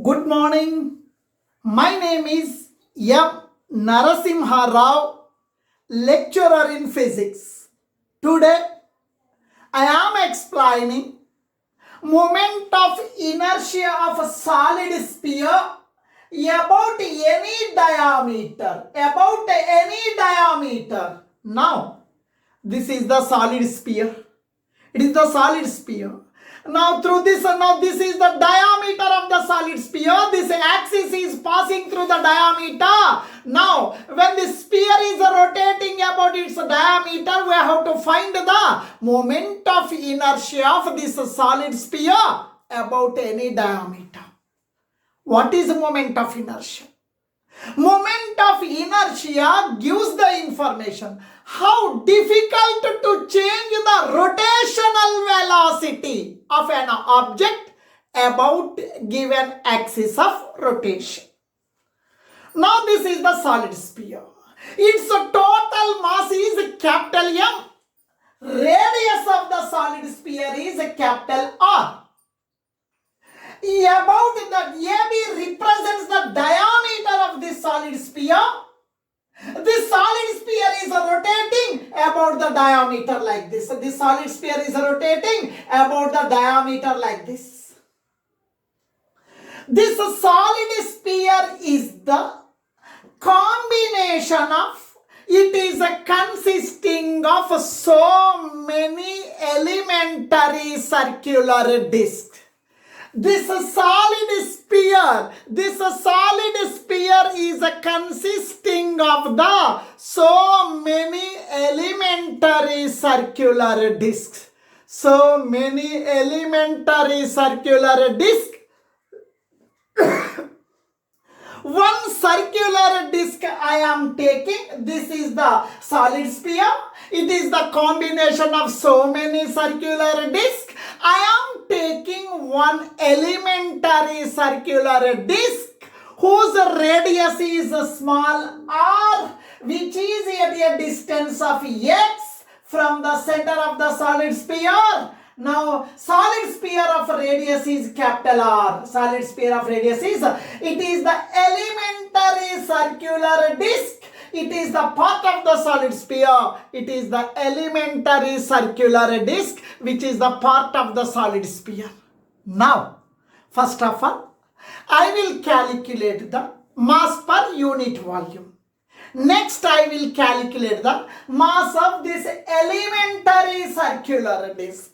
Good morning. My name is M. Narasimha Rao, lecturer in physics. Today, I am explaining moment of inertia of a solid sphere about any diameter. Now, this is the solid sphere. It is the solid sphere. Now this is the diameter of the solid sphere. This axis is passing through the diameter. Now, when the sphere is rotating about its diameter, we have to find the moment of inertia of this solid sphere about any diameter. What is the moment of inertia? Moment of inertia gives the information how difficult to change the rotational velocity of an object about given axis of rotation. Now this is the solid sphere. Its total mass is capital M. Radius of the solid sphere is capital R. About that, AB represents the diameter of this solid sphere. This solid sphere is rotating about the diameter like this. This solid sphere is rotating about the diameter like this. This solid sphere is the combination of, it is consisting of so many elementary circular discs. This solid sphere is consisting of the so many elementary circular discs. So many elementary circular discs. One circular disc I am taking. This is the solid sphere. It is the combination of so many circular discs. I am taking one elementary circular disc whose radius is small r, which is at a distance of x from the center of the solid sphere. Now, solid sphere of radius is capital R. Solid sphere of radius is, it is the elementary circular disc. It is the part of the solid sphere. It is the elementary circular disc which is the part of the solid sphere. Now, first of all, I will calculate the mass per unit volume. Next, I will calculate the mass of this elementary circular disc.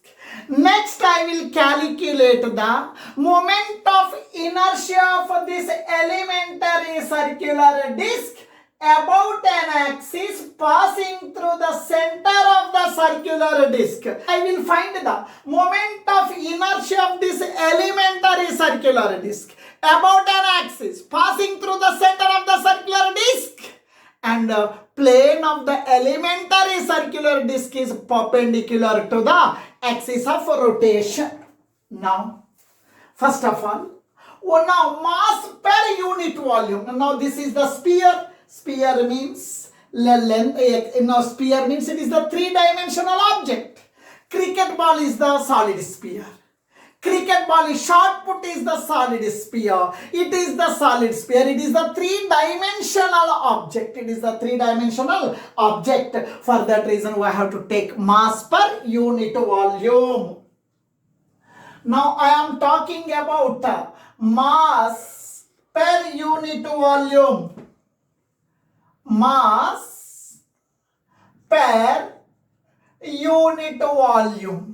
Next, I will calculate the moment of inertia of this elementary circular disc about an axis passing through the center of the circular disc. I will find the moment of inertia of this elementary circular disc about an axis passing through the center of the circular disc. And the plane of the elementary circular disc is perpendicular to the axis of rotation. Now, first of all, now mass per unit volume. Now this is the sphere. Sphere means length. Now sphere means it is the three-dimensional object. Cricket ball is the solid sphere. Cricket ball is shot put is the solid sphere. It is the solid sphere. It is the three-dimensional object. It is the three-dimensional object. For that reason, we have to take mass per unit volume. Now, I am talking about mass per unit volume. Mass per unit volume.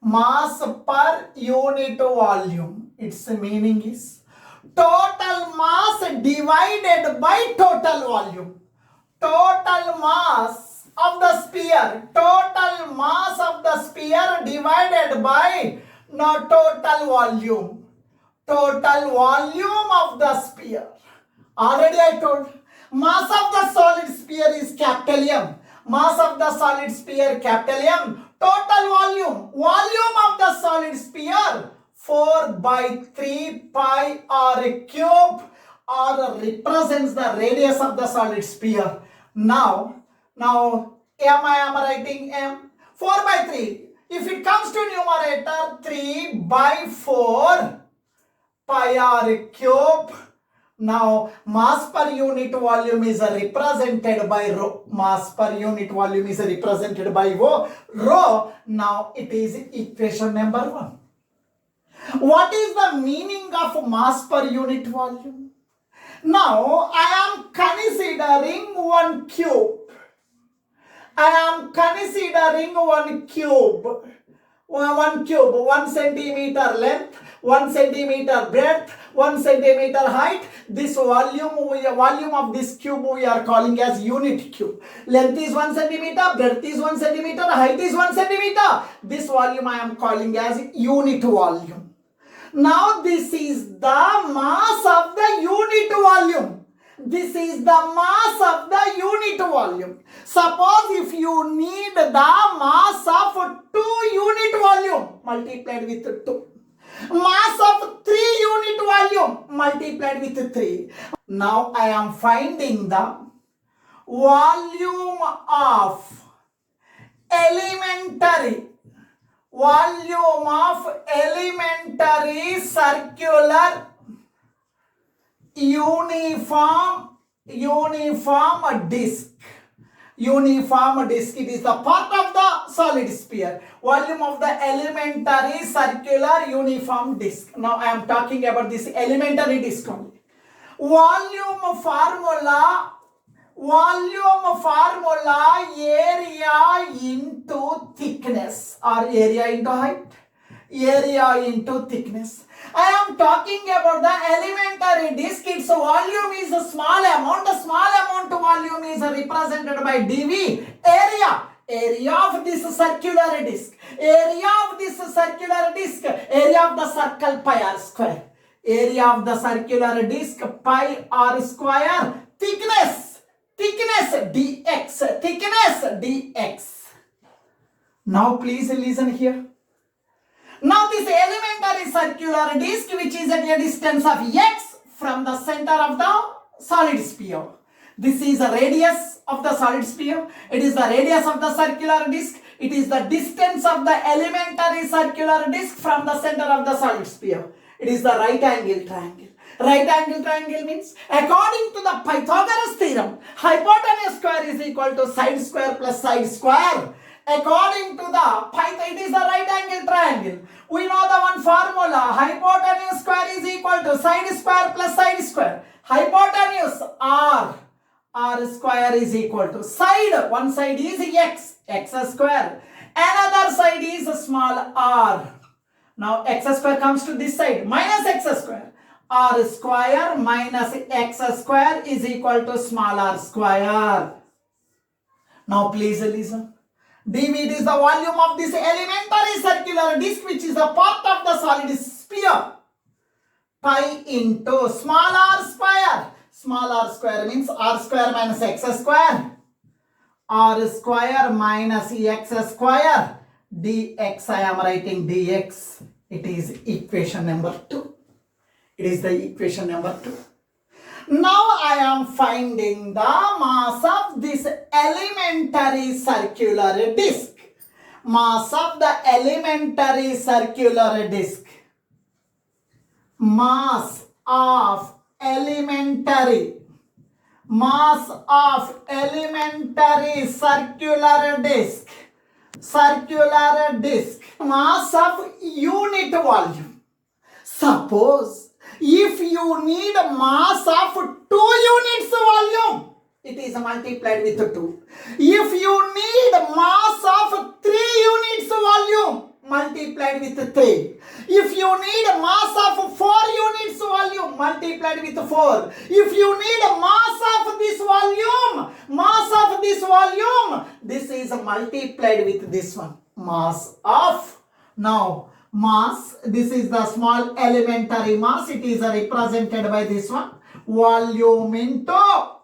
Mass per unit volume. Its meaning is total mass divided by total volume. Total mass of the sphere. Total mass of the sphere divided by total volume. Total volume of the sphere. Already I told. Mass of the solid sphere is capital M. Mass of the solid sphere capital M. Total volume. Volume of the solid sphere 4 by 3 pi r cube, or represents the radius of the solid sphere. Now M I am writing M. 4 by 3. If it comes to numerator, 3 by 4 pi r cube. Now mass per unit volume is represented by rho. Mass per unit volume is represented by rho. Now it is equation number 1. What is the meaning of mass per unit volume? Now I am considering one cube. I am considering one cube. 1 centimeter length, 1 centimeter breadth, 1 centimeter height. This volume of this cube we are calling as unit cube. Length is 1 centimeter, breadth is 1 centimeter, height is 1 centimeter. This volume I am calling as unit volume. Now this is the mass of the unit volume. This is the mass of the unit volume. Suppose if you need the mass of 2 unit volume multiplied with 2. Mass of 3 unit volume multiplied with 3. Now I am finding the volume of elementary circular uniform disk. Uniform disk, it is the part of the solid sphere. Volume of the elementary circular uniform disk. Now I am talking about this elementary disk only. Volume formula area into thickness or area into height. Area into thickness. I am talking about the elementary disk. Its volume is a small amount. The small amount volume is represented by dV. Area of this circular disk. Area of this circular disk. Area of the circle pi r square. Area of the circular disk pi r square. Thickness dx. Thickness dx. Now please listen here. Now this elementary circular disk, which is at a distance of x from the center of the solid sphere. This is the radius of the solid sphere. It is the radius of the circular disk. It is the distance of the elementary circular disk from the center of the solid sphere. It is the right angle triangle. Right angle triangle means, according to the Pythagoras theorem, hypotenuse square is equal to side square plus side square. According to the it is the right angle triangle. We know the one formula. Hypotenuse square is equal to side square plus side square. Hypotenuse r square is equal to side. One side is x square. Another side is small r. Now x square comes to this side, minus x square. R square minus x square is equal to small r square. Now please listen. dV is the volume of this elementary circular disk, which is a part of the solid sphere. Pi into small r square. Small r square means r square minus x square. R square minus x square. Dx, I am writing dx. It is equation number 2. It is the equation number 2. Now I am finding the mass of this elementary circular disk. Mass of the elementary circular disk. Mass of elementary circular disk. Mass of unit volume. Suppose if you need mass of 2 units volume, it is multiplied with 2. If you need mass of 3 units volume, multiplied with 3. If you need mass of 4 units volume, multiplied with 4. If you need mass of this volume, this is multiplied with this one. Mass of, now mass, this is the small elementary mass. It is represented by this one. Volume into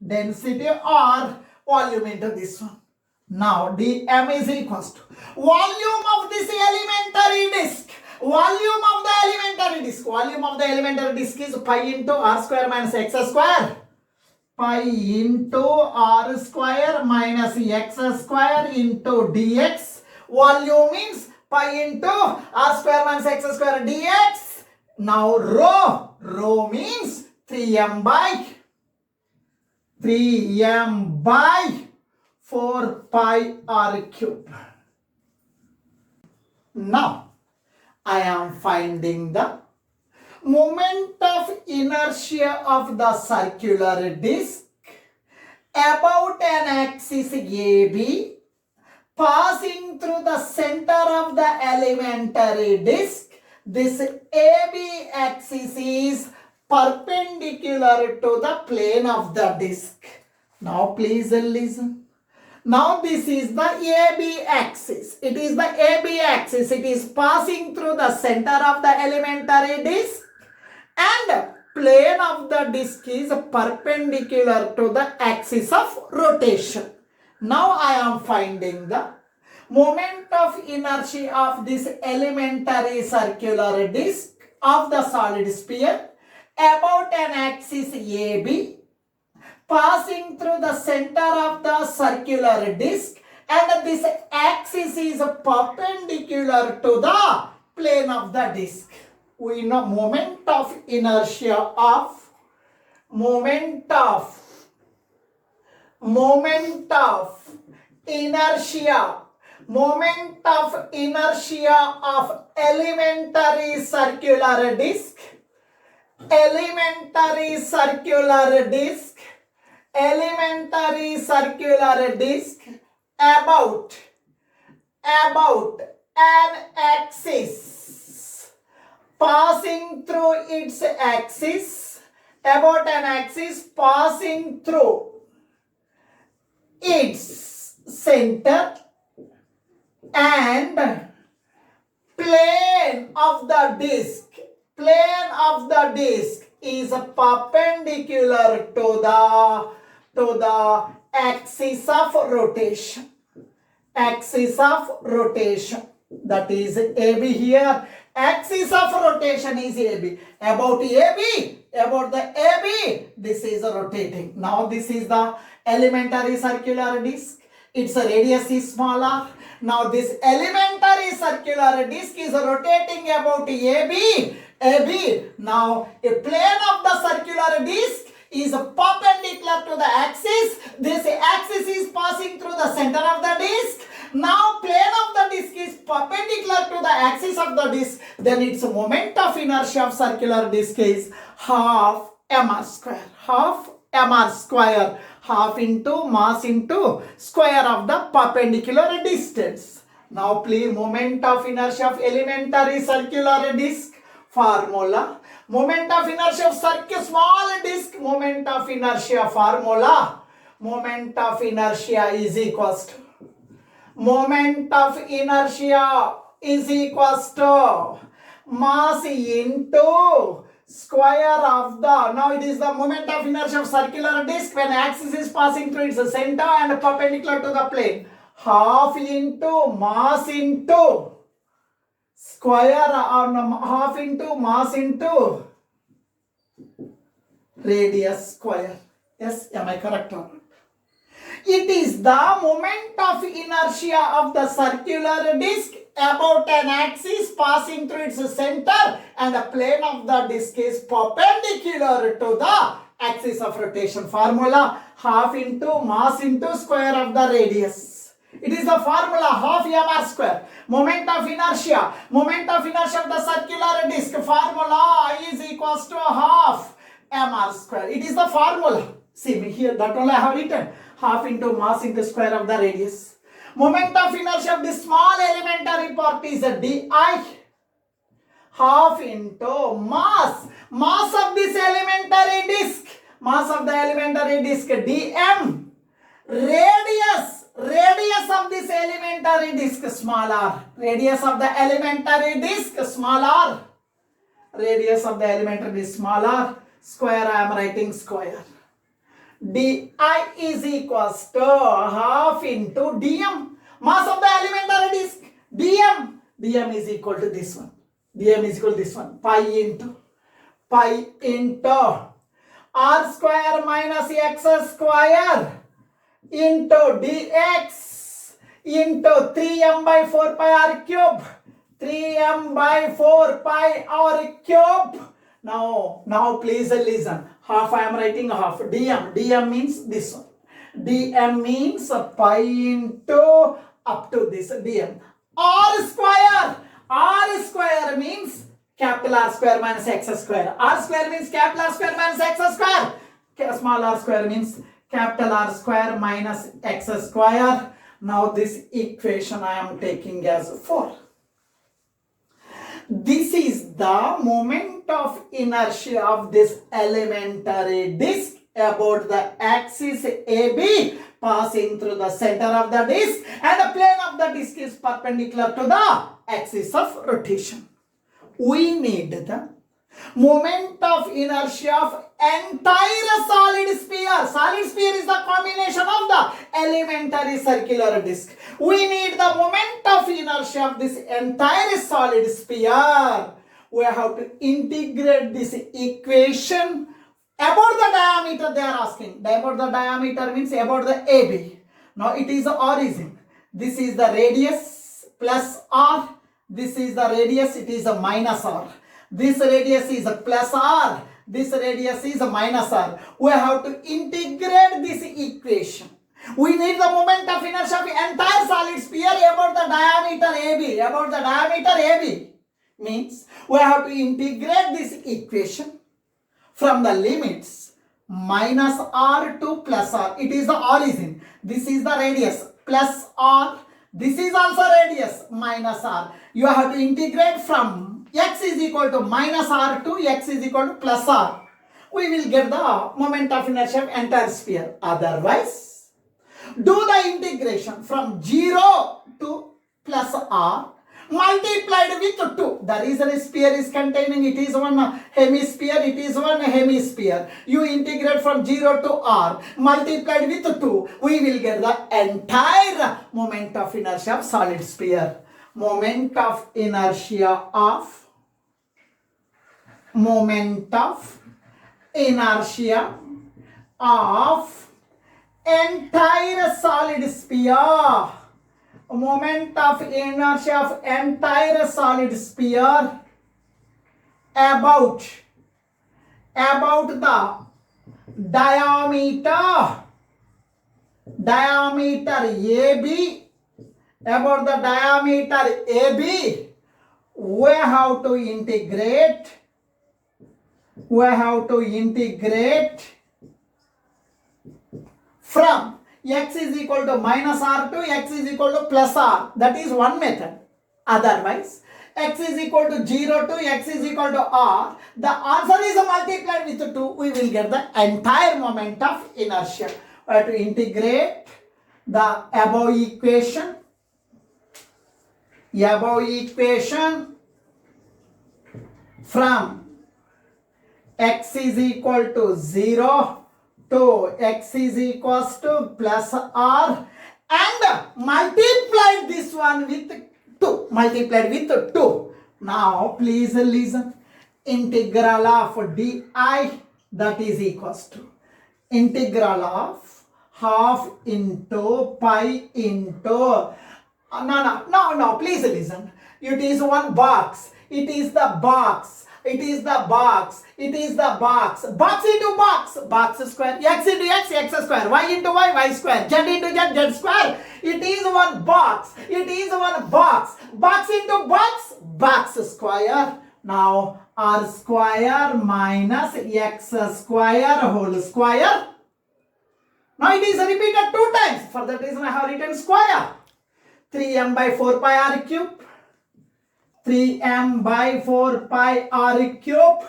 density or volume into this one. Now dm is equals to volume of this elementary disk. Volume of the elementary disk is pi into r square minus x square. Pi into r square minus x square into dx. Volume means pi into r square minus x square dx. Now rho means 3m by 4 pi r cube. Now I am finding the moment of inertia of the circular disc about an axis AB passing through the center of the elementary disc. This AB axis is perpendicular to the plane of the disc. Now please listen. Now this is the AB axis. It is the AB axis. It is passing through the center of the elementary disc and plane of the disc is perpendicular to the axis of rotation. Now I am finding the moment of inertia of this elementary circular disc of the solid sphere about an axis AB passing through the center of the circular disc, and this axis is perpendicular to the plane of the disc. We know moment of inertia of elementary circular disc about an axis passing through its axis, passing through its center and plane of the disc is perpendicular to the axis of rotation. That is AB here. Axis of rotation is AB. About the AB, this is rotating. Now this is the elementary circular disc. Its radius is smaller. Now this elementary circular disc is rotating about AB. Now a plane of the circular disc is perpendicular to the axis. This axis is passing through the center of the disc. Now plane of the disc is perpendicular to the axis of the disc. Then its moment of inertia of circular disc is half mr square. Half into mass into square of the perpendicular distance. Now please, moment of inertia of elementary circular disc formula. Moment of inertia of small disc. Moment of inertia formula. Moment of inertia is equals to mass into square of the, now it is the moment of inertia of circular disc when axis is passing through its center and perpendicular to the plane. Half into mass into square, or half into mass into radius square. Yes, am I correct or not? It is the moment of inertia of the circular disc about an axis passing through its center and the plane of the disc is perpendicular to the axis of rotation. Formula half into mass into square of the radius. It is the formula half mr square. Moment of inertia of the circular disc formula is equals to half mr square. It is the formula. See me here, that only I have written. Half into mass into square of the radius. Moment of inertia of this small elementary part is a di. Half into mass of this elementary disc. Mass of the elementary disc dm. Radius of this elementary disc small r. Radius of the elementary disc small r. Radius of the elementary disc small r. Square, I am writing square. di is equals to half into dm. Mass of the elementary disc dm is equal to this one. Pi into r square minus x square into dx into 3m by 4 pi r cube. 3m by 4 pi r cube. Now please listen. Half I am writing half. dm means this one. dm means pi into up to this dm. R square means capital R square minus x square. R square means capital R square minus x square. Small r square means capital R square minus x square. Now this equation I am taking as 4. This is the moment of inertia of this elementary disk about the axis AB passing through the center of the disk, and the plane of the disk is perpendicular to the axis of rotation. We need the moment of inertia of entire solid sphere. Solid sphere is the combination of the elementary circular disk. We need the moment of inertia of this entire solid sphere. We have to integrate this equation about the diameter. They are asking about the diameter means about the AB. Now it is the origin. This is the radius plus r. This is the radius, it is a minus r. This radius is a plus r. This radius is a minus r. We have to integrate this equation. We need the moment of inertia of entire solid sphere about the diameter AB. About the diameter AB means we have to integrate this equation from the limits minus r to plus r. It is the origin. This is the radius plus r. This is also radius minus r. You have to integrate from x is equal to minus r to x is equal to plus r. We will get the moment of inertia of entire sphere. Otherwise, do the integration from 0 to plus r multiplied with 2. The reason a sphere is containing, it is one hemisphere, it is one hemisphere. You integrate from 0 to r multiplied with 2. We will get the entire moment of inertia of solid sphere. Moment of inertia of entire solid sphere. Moment of inertia of entire solid sphere about the diameter AB. About the diameter AB, we have to integrate from x is equal to minus r to x is equal to plus r. That is one method. Otherwise, x is equal to 0 to x is equal to r. The answer is multiplied with 2. We will get the entire moment of inertia. We have to integrate the above equation from x is equal to 0 to x is equals to plus r, and multiply this one with 2. Now please listen. Integral of di, that is equals to integral of half into pi into no, please listen. It is one box. It is the box. Box into box. Box square. X into x, x square. Y into y, y square. Z into z, z square. It is one box. Box into box. Box square. Now r square minus x square whole square. Now it is repeated 2 times. For that reason I have written square. 3m by 4 pi r cube. 3m by 4 pi r cube.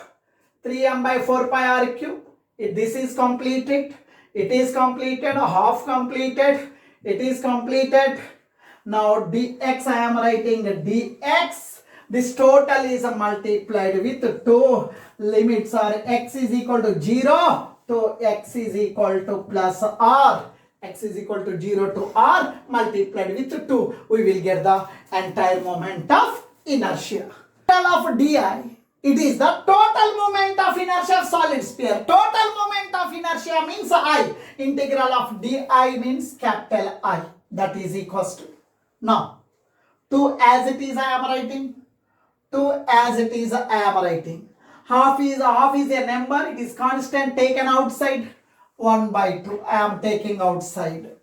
3m by 4 pi r cube. This is completed. It is completed. Half completed. It is completed. Now dx I am writing dx. This total is multiplied with 2. Limits are x is equal to 0 to x is equal to plus r. X is equal to 0 to r multiplied with 2. We will get the entire moment of inertia. Total of di. It is the total moment of inertia of solid sphere. Total moment of inertia means I. Integral of di means capital I. That is equals to. Now, 2 as it is I am writing. 2 as it is I am writing. Half is a number, it is constant taken outside. 1 by 2 I am taking outside.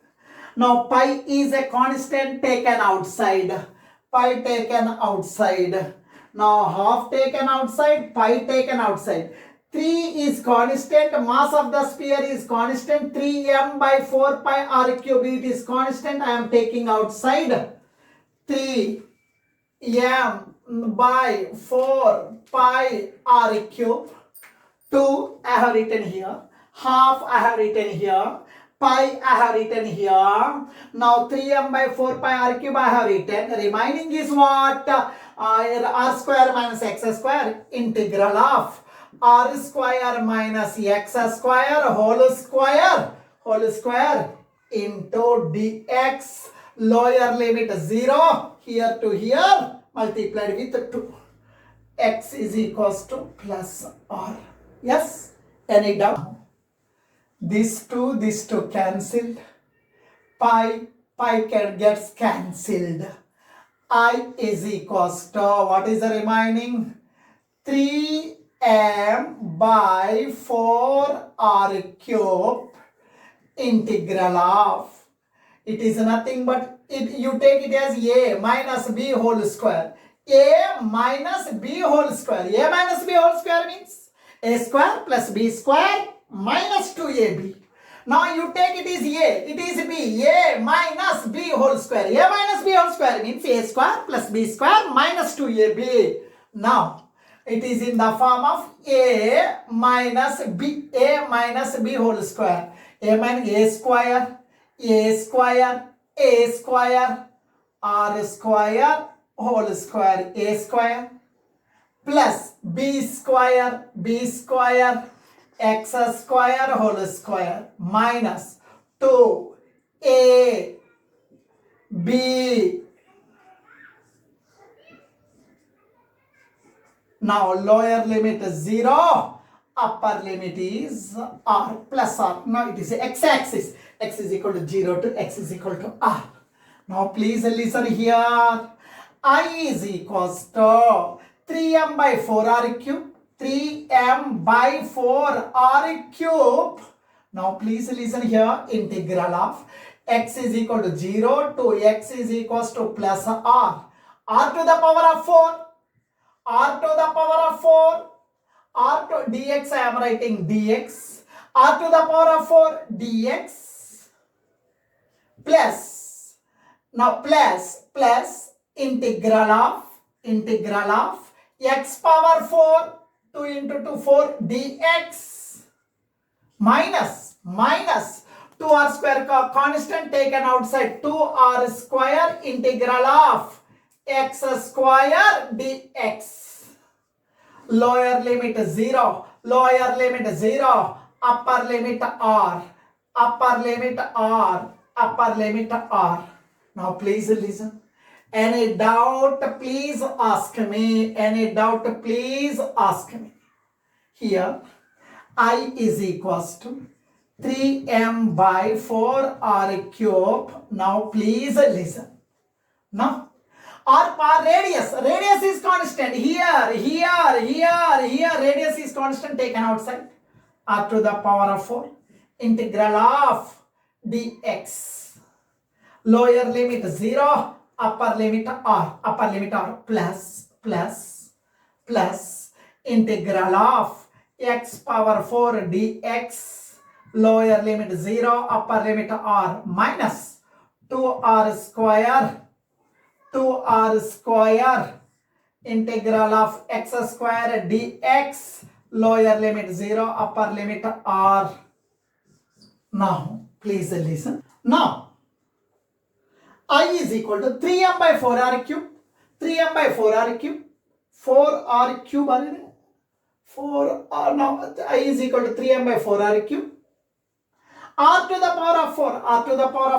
Now pi is a constant taken outside. Pi taken outside. Now half taken outside, pi taken outside. 3 is constant, mass of the sphere is constant. 3m by 4 pi r cube, it is constant. I am taking outside. 3m by 4 pi r cube. 2 I have written here. Half I have written here. Pi I have written here. Now 3m by 4 pi r cube I have written. Remaining is what? R square minus x square. Integral of r square minus x square whole square into dx. Lower limit 0 here to here multiplied with 2. X is equals to plus r. Yes? Any doubt? This 2 cancelled. Pi gets cancelled. I is equals to, what is the remaining? 3m by 4 r cube integral of, it is nothing but, you take it as a minus b whole square. A minus b whole square. A minus b whole square means a square plus b square minus 2ab. Now you take it is a, it is b, a minus b whole square. A minus b whole square means a square plus b square minus 2ab. Now it is in the form of a minus b whole square. A minus a square r square whole square a square plus b square x square whole square minus 2ab. Now lower limit is 0, upper limit is r plus r. Now it is x-axis. X is equal to 0 to x is equal to r. Now please listen here. I is equals to 3m by 4 r cube. 3m by 4 r cube. Now please listen here. Integral of x is equal to 0 to x is equals to plus r. R to the power of 4. R to the power of 4. R to dx, I am writing dx. R to the power of 4 dx plus, now plus integral of x power 4, 2 into 2 4 dx minus 2r square constant taken outside, 2r square integral of x square dx. Lower limit 0, upper limit r. Now please listen. Any doubt, please ask me. Here, I is equals to 3m by 4 r cube. Now please listen. Now, or radius is constant. Here, radius is constant taken outside. R to the power of 4. Integral of dx. Lower limit 0, upper limit r plus integral of x power 4 dx. Lower limit 0, upper limit r minus 2r square integral of x square dx. Lower limit 0, upper limit r. Now please listen. Now I is equal to 3m by 4r cube. 4r cube 4r. Now I is equal to 3m by 4r cube. R to the power of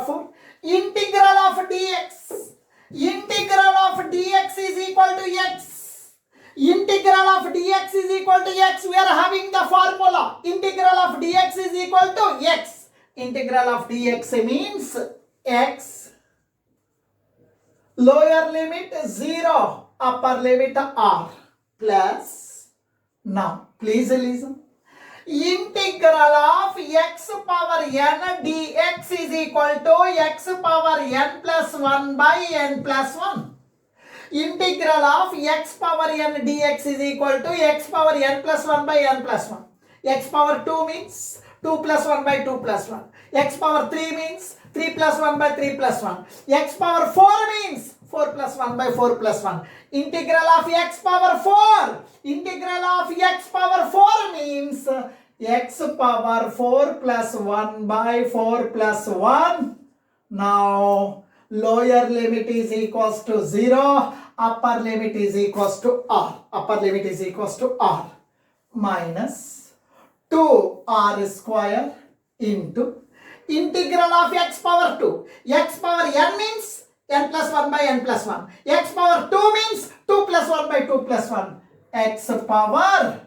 4. Integral of dx. Integral of dx is equal to x. Integral of dx is equal to x. We are having the formula. Integral of dx is equal to x. Integral of dx means x. Lower limit 0, upper limit r plus, now please listen, integral of x power n dx is equal to x power n plus 1 by n plus 1. Integral of x power n dx is equal to x power n plus 1 by n plus 1. X power 2 means 2 plus 1 by 2 plus 1. X power 3 means 3 plus 1 by 3 plus 1. X power 4 means 4 plus 1 by 4 plus 1. Integral of x power 4. Integral of x power 4 means x power 4 plus 1 by 4 plus 1. Now, lower limit is equals to 0. Upper limit is equals to r. Upper limit is equals to r minus 2r square into integral of x power 2. X power n means n plus 1 by n plus 1. X power 2 means 2 plus 1 by 2 plus 1. X power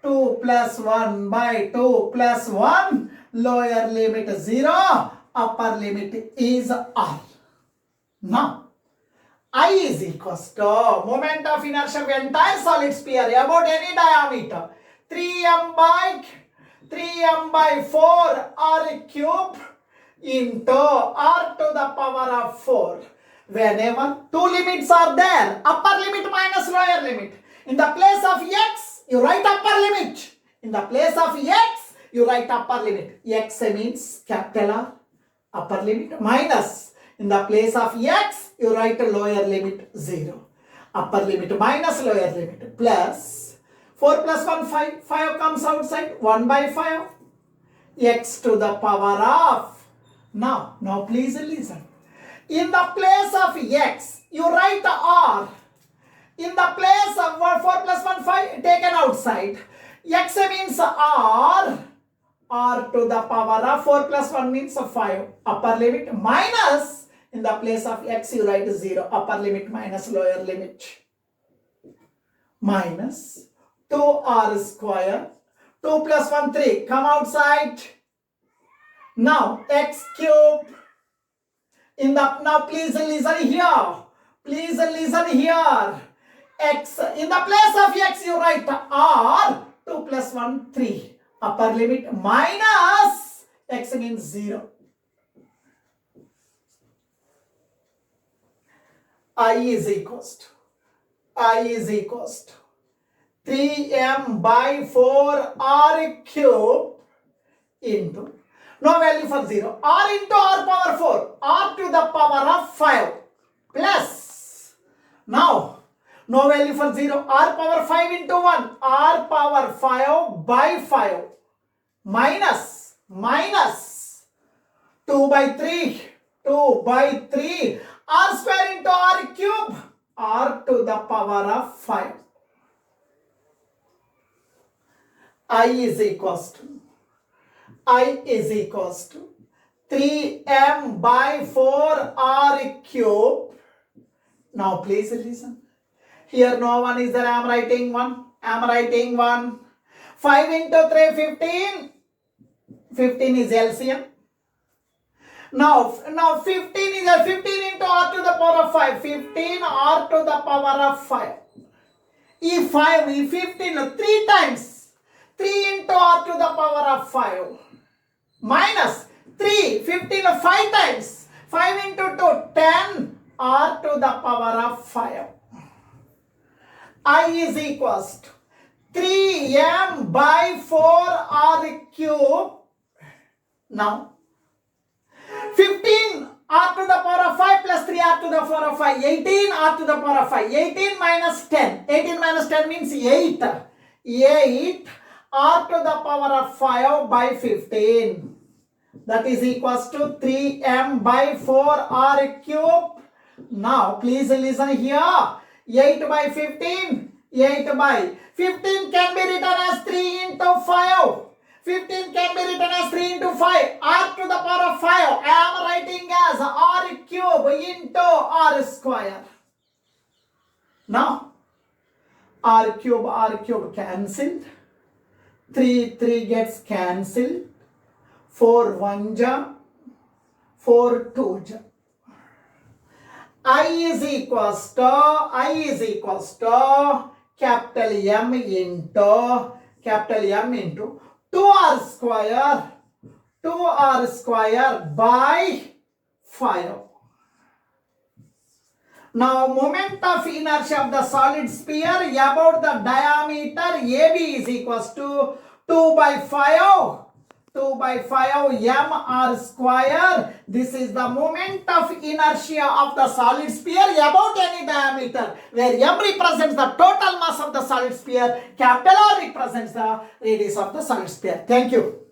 2 plus 1 by 2 plus 1. Lower limit 0. Upper limit is r. Now, I is equals to moment of inertia of entire solid sphere about any diameter 3m by 4 r cube into r to the power of 4. Whenever two limits are there, upper limit minus lower limit. In the place of x, you write upper limit. In the place of x, you write upper limit. X means capital R, upper limit, minus. In the place of x, you write a lower limit 0. Upper limit minus lower limit plus 4 plus 1, 5. 5 comes outside. 1 by 5. X to the power of. Now please listen. In the place of x, you write r. In the place of 4 plus 1, 5 taken outside. X means r. R to the power of 4 plus 1 means 5. Upper limit minus. In the place of x, you write 0. Upper limit minus lower limit. Minus 2r square. 2 plus 1, 3. Come outside. Now, x cube. Now, please listen here. Please listen here. X. In the place of x, you write r. 2 plus 1, 3. Upper limit minus. X means 0. I is equals to 3m by 4 r cube into, no value for 0, r into r power 4, r to the power of 5 plus, now no value for 0, r power 5 into 1, r power 5 by 5 minus 2 by 3 r square into r cube, r to the power of 5. I is equals to 3m by 4 r cube. Now please listen. Here no one is there. I am writing 1. 5 into 3, 15. 15 is LCM. Now 15 is 15 into r to the power of 5. 15 r to the power of 5. If 15 3 times. 3 into r to the power of 5 minus 3, 15 5 times, 5 into 2, 10 r to the power of 5. I is equals to 3m by 4 r cube. Now 15 r to the power of 5 plus 3 r to the power of 5, 18 r to the power of 5, 18 minus 10, 18 minus 10 means 8 r to the power of 5 by 15. That is equals to 3m by 4 r cube. Now please listen here. 8 by 15. 8 by 15 can be written as 3 into 5. 15 can be written as 3 into 5. R to the power of 5. I am writing as r cube into r square. Now r cube cancelled. 3 gets cancelled. 4 1 ja, 4 2 ja. I is equals to capital M into 2r square by 5. Now moment of inertia of the solid sphere about the diameter AB is equals to 2 by 5 mr square. This is the moment of inertia of the solid sphere about any diameter, where m represents the total mass of the solid sphere, capital R represents the radius of the solid sphere. Thank you.